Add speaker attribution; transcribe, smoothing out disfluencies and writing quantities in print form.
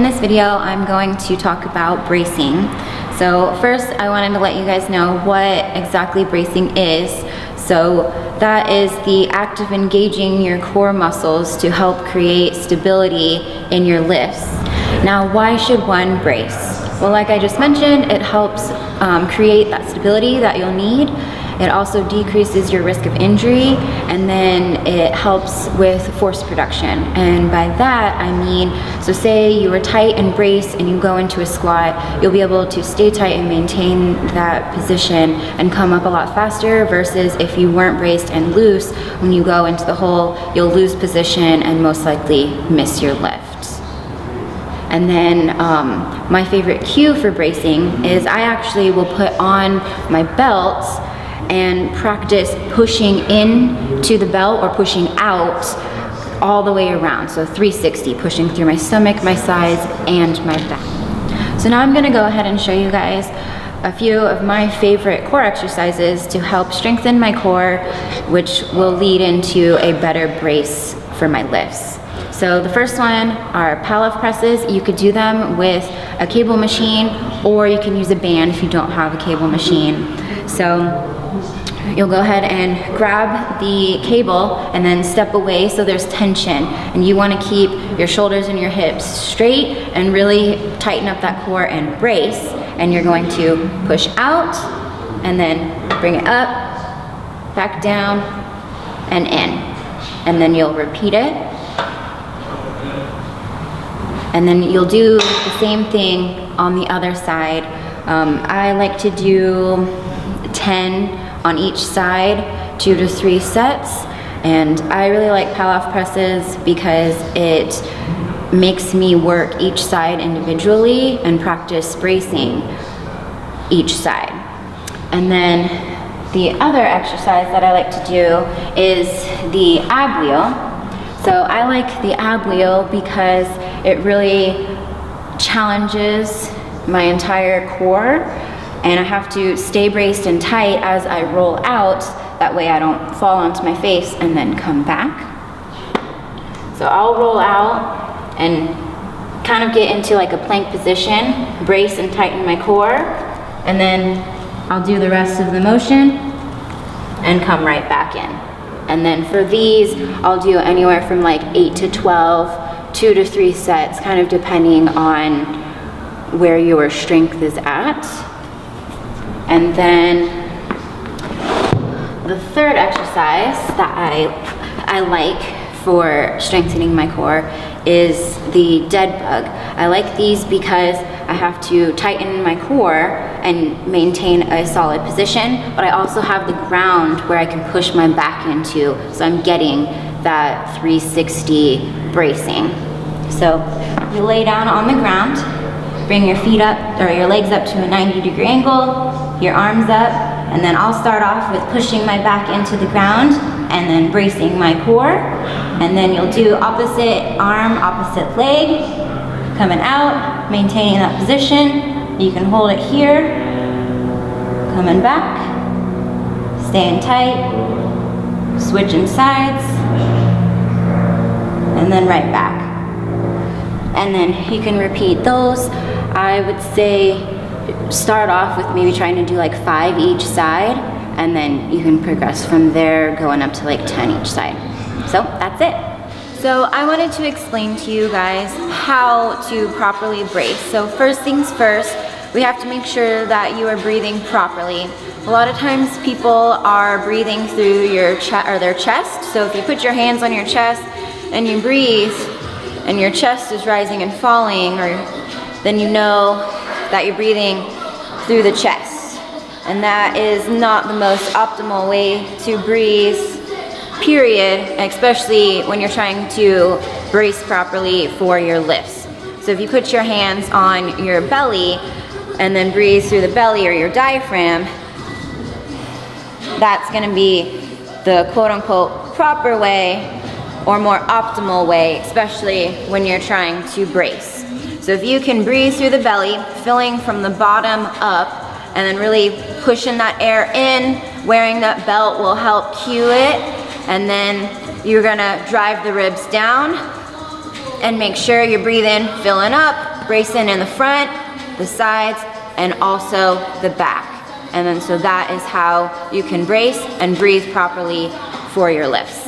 Speaker 1: in this video, I'm going to talk about bracing. So first, I wanted to let you guys know what exactly bracing is. So that is the act of engaging your core muscles to help create stability in your lifts. Now, why should one brace? Well, like I just mentioned, it helps create that stability that you'll need. It also decreases your risk of injury, and then it helps with force production. And by that, I mean, so say you were tight and braced and you go into a squat, you'll be able to stay tight and maintain that position and come up a lot faster, versus if you weren't braced and loose, when you go into the hole, you'll lose position and most likely miss your lift. And then my favorite cue for bracing is I actually will put on my belt and practice pushing in to the belt or pushing out all the way around. So 360, pushing through my stomach, my sides, and my back. So now I'm gonna go ahead and show you guys a few of my favorite core exercises to help strengthen my core, which will lead into a better brace for my lifts. So the first one are Pallof presses. You could do them with a cable machine, or you can use a band if you don't have a cable machine. So you'll go ahead and grab the cable and then step away so there's tension. And you want to keep your shoulders and your hips straight and really tighten up that core and brace. And you're going to push out and then bring it up, back down, and in. And then you'll repeat it. And then you'll do the same thing on the other side. I like to do 10 on each side, 2 to 3 sets. And I really like Pallof presses because it makes me work each side individually and practice bracing each side. And then the other exercise that I like to do is the ab wheel. So I like the ab wheel because it really challenges my entire core, and I have to stay braced and tight as I roll out. That way I don't fall onto my face and then come back. So I'll roll out and kind of get into like a plank position, brace and tighten my core, and then I'll do the rest of the motion and come right back in. And then for these, I'll do anywhere from like 8 to 12, 2 to 3 sets, kind of depending on where your strength is at. And then the third exercise that I like for strengthening my core is the dead bug. I like these because I have to tighten my core and maintain a solid position, but I also have the ground where I can push my back into, so I'm getting that 360 bracing. So you lay down on the ground, bring your feet up, or your legs up to a 90-degree angle, your arms up, and then I'll start off with pushing my back into the ground and then bracing my core. And then you'll do opposite arm, opposite leg, coming out, maintaining that position. You can hold it here, coming back, staying tight, switching sides, and then right back. And then you can repeat those. I would say start off with maybe trying to do like 5 each side, and then you can progress from there, going up to like 10 each side. So that's it. So I wanted to explain to you guys how to properly brace. So first things first, we have to make sure that you are breathing properly. A lot of times people are breathing through your their chest. So if you put your hands on your chest and you breathe and your chest is rising and falling, then you know that you're breathing through the chest. And that is not the most optimal way to breathe, period, especially when you're trying to brace properly for your lifts. So if you put your hands on your belly and then breathe through the belly or your diaphragm, that's gonna be the quote-unquote proper way or more optimal way, especially when you're trying to brace. So if you can breathe through the belly, filling from the bottom up, and then really pushing that air in, wearing that belt will help cue it, and then you're gonna drive the ribs down and make sure you're breathing, filling up, bracing in the front, the sides, and also the back. And then so that is how you can brace and breathe properly for your lifts.